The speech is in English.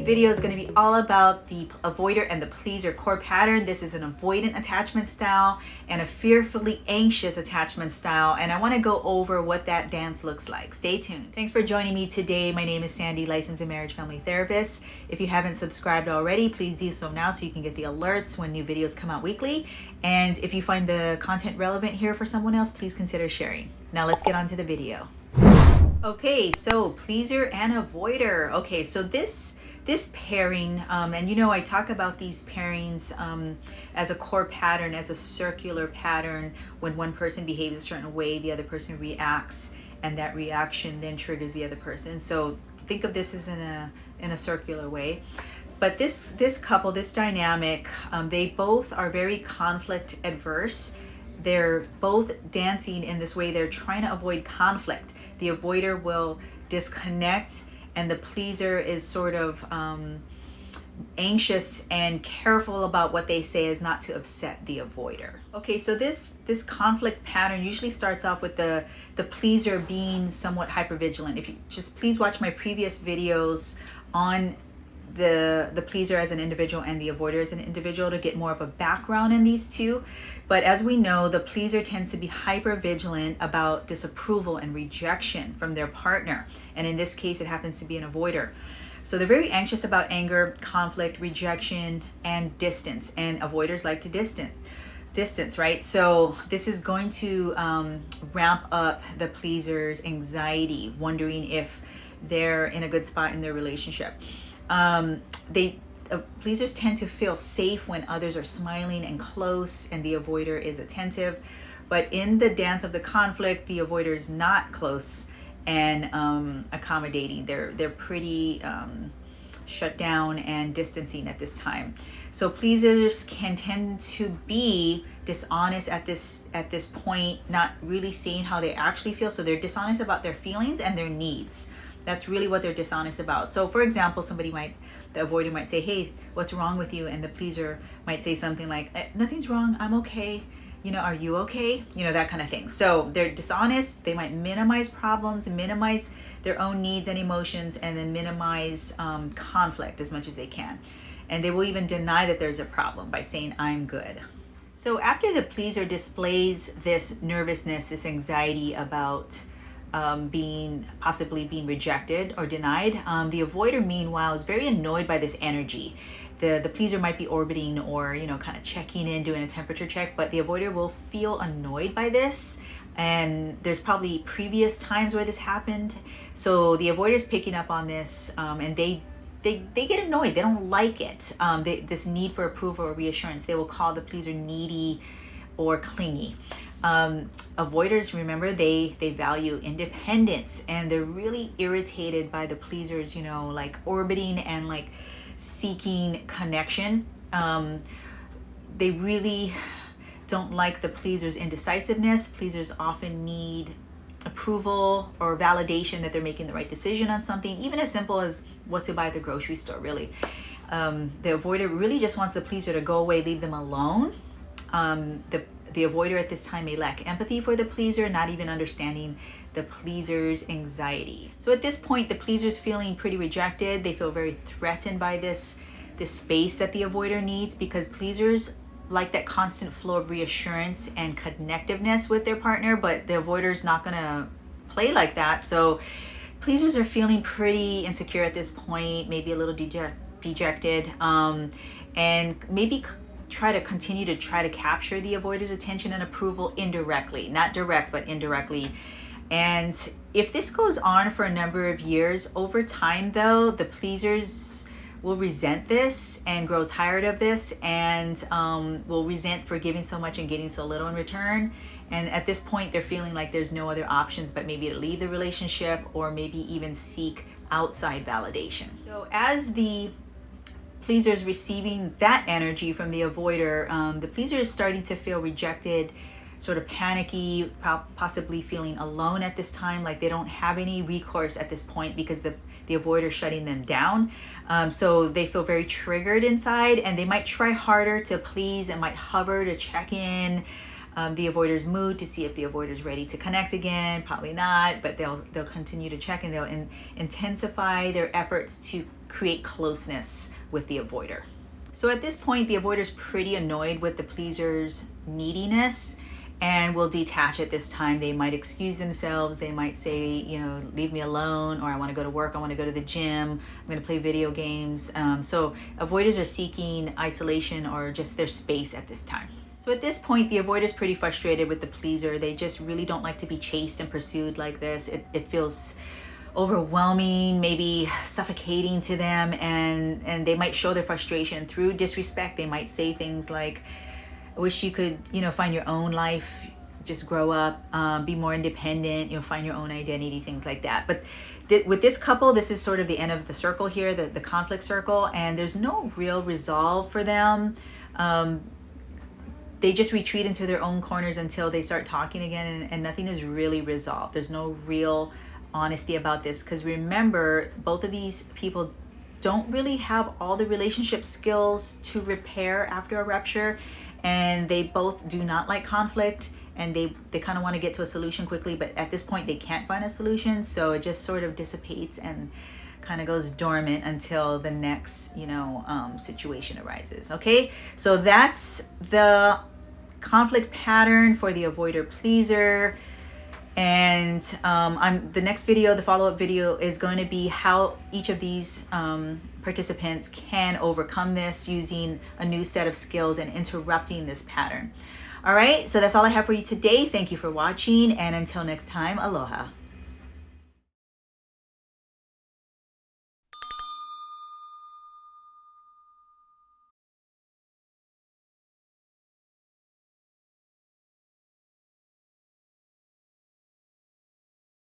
Today's video is going to be all about the avoider and the pleaser core pattern. This is an avoidant attachment style and a fearfully anxious attachment style, and I want to go over what that dance looks like. Stay tuned. Thanks for joining me today. My name is Sandy, licensed and marriage family therapist. If you haven't subscribed already, please do so now so you can get the alerts when new videos come out weekly. And if you find the content relevant here for someone else, please consider sharing. Now let's get on to the video. Okay, so pleaser and avoider. Okay, so this pairing, and you know I talk about these pairings as a core pattern, as a circular pattern. When one person behaves a certain way, the other person reacts, and that reaction then triggers the other person. So think of this as in a circular way. But this couple, this dynamic, they both are very conflict adverse. They're both dancing in this way. They're trying to avoid conflict. The avoider will disconnect, and the pleaser is sort of anxious and careful about what they say as not to upset the avoider. Okay, so this conflict pattern usually starts off with the pleaser being somewhat hypervigilant. If you just please watch my previous videos on the pleaser as an individual and the avoider as an individual to get more of a background in these two. But as we know, the pleaser tends to be hyper vigilant about disapproval and rejection from their partner, and in this case it happens to be an avoider. So they're very anxious about anger, conflict, rejection, and distance, and avoiders like to distance, right? So this is going to ramp up the pleaser's anxiety, wondering if they're in a good spot in their relationship. Pleasers tend to feel safe when others are smiling and close, and the avoider is attentive. But in the dance of the conflict, the avoider is not close and accommodating. They're pretty shut down and distancing at this time. So pleasers can tend to be dishonest at this point, not really seeing how they actually feel. So they're dishonest about their feelings and their needs. That's really what they're dishonest about. So for example, the avoider might say, "Hey, what's wrong with you?" And the pleaser might say something like, "Nothing's wrong, I'm okay. You know, are you okay?" You know, that kind of thing. So they're dishonest. They might minimize problems, minimize their own needs and emotions, and then minimize conflict as much as they can. And they will even deny that there's a problem by saying, "I'm good." So after the pleaser displays this nervousness, this anxiety about possibly being rejected or denied, the avoider meanwhile is very annoyed by this energy. The pleaser might be orbiting or kind of checking in, doing a temperature check, but the avoider will feel annoyed by this, and there's probably previous times where this happened. So the avoider is picking up on this, and they get annoyed. They don't like it. This need for approval or reassurance. They will call the pleaser needy or clingy. Avoiders, remember, they value independence, and they're really irritated by the pleasers, like orbiting and like seeking connection. They really don't like the pleaser's indecisiveness. Pleasers often need approval or validation that they're making the right decision on something, even as simple as what to buy at the grocery store, really. The avoider really just wants the pleaser to go away, leave them alone. The avoider at this time may lack empathy for the pleaser, not even understanding the pleaser's anxiety. So at this point, the pleaser's feeling pretty rejected. They feel very threatened by this space that the avoider needs, because pleasers like that constant flow of reassurance and connectiveness with their partner, but the avoider's not gonna play like that. So pleasers are feeling pretty insecure at this point, maybe a little dejected, and maybe continue to capture the avoider's attention and approval indirectly, not direct, but indirectly. And if this goes on for a number of years, over time though, the pleasers will resent this and grow tired of this, and will resent for giving so much and getting so little in return. And at this point, they're feeling like there's no other options but maybe to leave the relationship or maybe even seek outside validation. So as the pleaser is receiving that energy from the avoider, the pleaser is starting to feel rejected, sort of panicky, possibly feeling alone at this time, like they don't have any recourse at this point because the avoider is shutting them down. So they feel very triggered inside, and they might try harder to please and might hover to check in, the avoider's mood to see if the avoider's ready to connect again. Probably not, but they'll continue to check, and they'll intensify their efforts to create closeness with the avoider. So at this point, the avoider's pretty annoyed with the pleaser's neediness and will detach at this time. They might excuse themselves. They might say, you know, leave me alone, or I want to go to work, I want to go to the gym, I'm going to play video games. So avoiders are seeking isolation or just their space at this time. So at this point, the avoider is pretty frustrated with the pleaser. They just really don't like to be chased and pursued like this. It feels overwhelming, maybe suffocating to them, and they might show their frustration through disrespect. They might say things like, I wish you could, you know, find your own life, just grow up, be more independent, you know, find your own identity, things like that. But with this couple, this is sort of the end of the circle here, the conflict circle, and there's no real resolve for them. They just retreat into their own corners until they start talking again, and nothing is really resolved. There's no real honesty about this, because remember, both of these people don't really have all the relationship skills to repair after a rupture, and they both do not like conflict, and they kind of want to get to a solution quickly, but at this point they can't find a solution, so it just sort of dissipates and kind of goes dormant until the next, you know, situation arises. Okay, so that's the conflict pattern for the avoider pleaser. And the next video, the follow-up video, is going to be how each of these participants can overcome this using a new set of skills and interrupting this pattern. All right, so that's all I have for you today. Thank you for watching, and until next time, aloha.